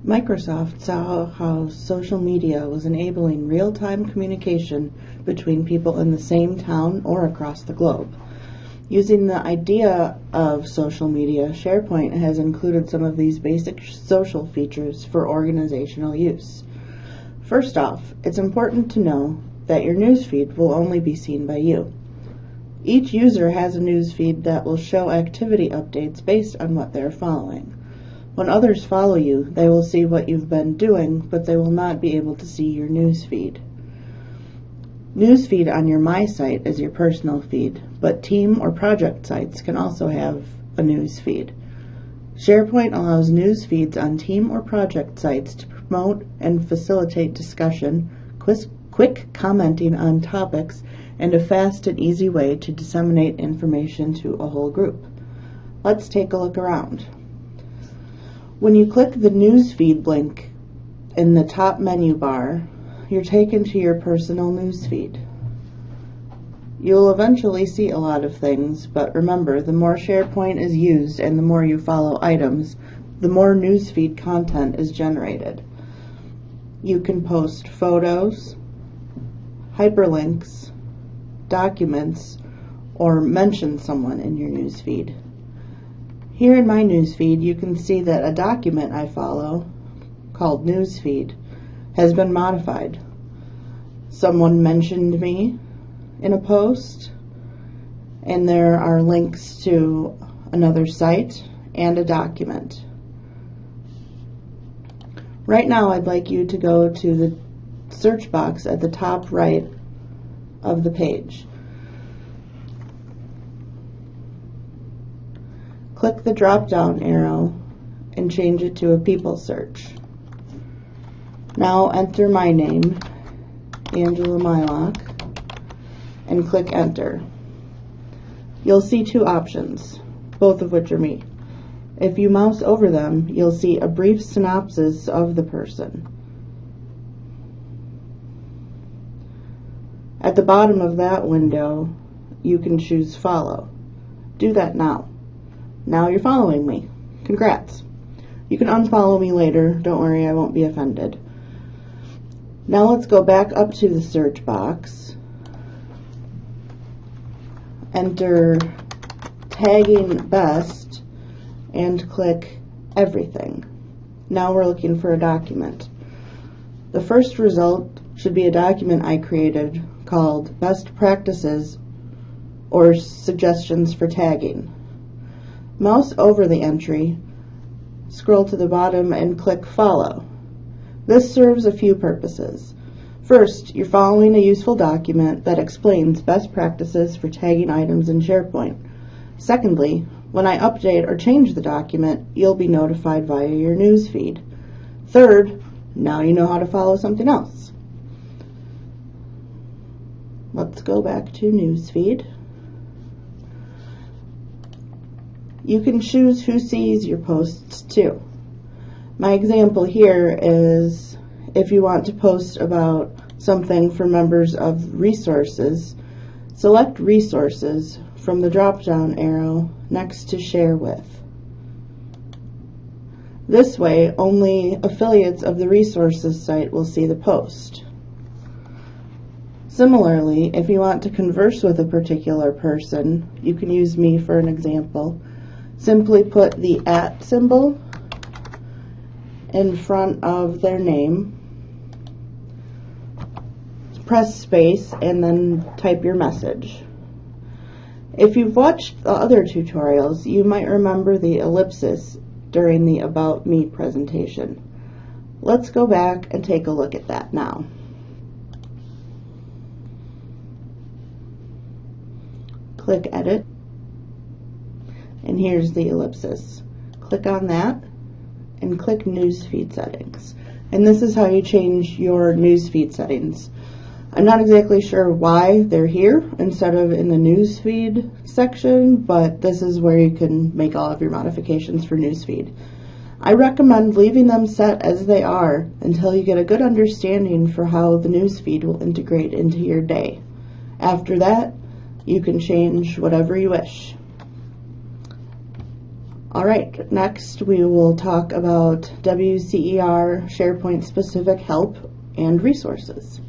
Microsoft saw how social media was enabling real-time communication between people in the same town or across the globe. Using the idea of social media, SharePoint has included some of these basic social features for organizational use. First off, it's important to know that your newsfeed will only be seen by you. Each user has a newsfeed that will show activity updates based on what they're following. When others follow you, they will see what you've been doing, but they will not be able to see your newsfeed. Newsfeed on your My site is your personal feed, but team or project sites can also have a newsfeed. SharePoint allows newsfeeds on team or project sites to promote and facilitate discussion, quick commenting on topics, and a fast and easy way to disseminate information to a whole group. Let's take a look around. When you click the Newsfeed link in the top menu bar, you're taken to your personal newsfeed. You'll eventually see a lot of things, but remember, the more SharePoint is used and the more you follow items, the more newsfeed content is generated. You can post photos, hyperlinks, documents, or mention someone in your newsfeed. Here in my newsfeed, you can see that a document I follow, called Newsfeed, has been modified. Someone mentioned me in a post, and there are links to another site and a document. Right now, I'd like you to go to the search box at the top right of the page. Click the drop-down arrow and change it to a people search. Now enter my name, Angela Mylock, and click enter. You'll see two options, both of which are me. If you mouse over them, you'll see a brief synopsis of the person. At the bottom of that window, you can choose follow. Do that now. Now you're following me. Congrats. You can unfollow me later. Don't worry, I won't be offended. Now let's go back up to the search box. Enter tagging best and click everything. Now we're looking for a document. The first result should be a document I created called Best Practices or Suggestions for Tagging. Mouse over the entry, scroll to the bottom and click Follow. This serves a few purposes. First, you're following a useful document that explains best practices for tagging items in SharePoint. Secondly, when I update or change the document, you'll be notified via your newsfeed. Third, now you know how to follow something else. Let's go back to newsfeed. You can choose who sees your posts too. My example here is if you want to post about something for members of resources, select resources from the drop-down arrow next to share with. This way, only affiliates of the resources site will see the post. Similarly, if you want to converse with a particular person, you can use me for an example. Simply put the @ symbol in front of their name, press space, and then type your message. If you've watched the other tutorials, you might remember the ellipsis during the About Me presentation. Let's go back and take a look at that now. Click Edit, and here's the ellipsis. Click on that and click Newsfeed Settings. And this is how you change your newsfeed settings. I'm not exactly sure why they're here instead of in the newsfeed section, but this is where you can make all of your modifications for newsfeed. I recommend leaving them set as they are until you get a good understanding for how the newsfeed will integrate into your day. After that, you can change whatever you wish. All right, next we will talk about WCER SharePoint specific help and resources.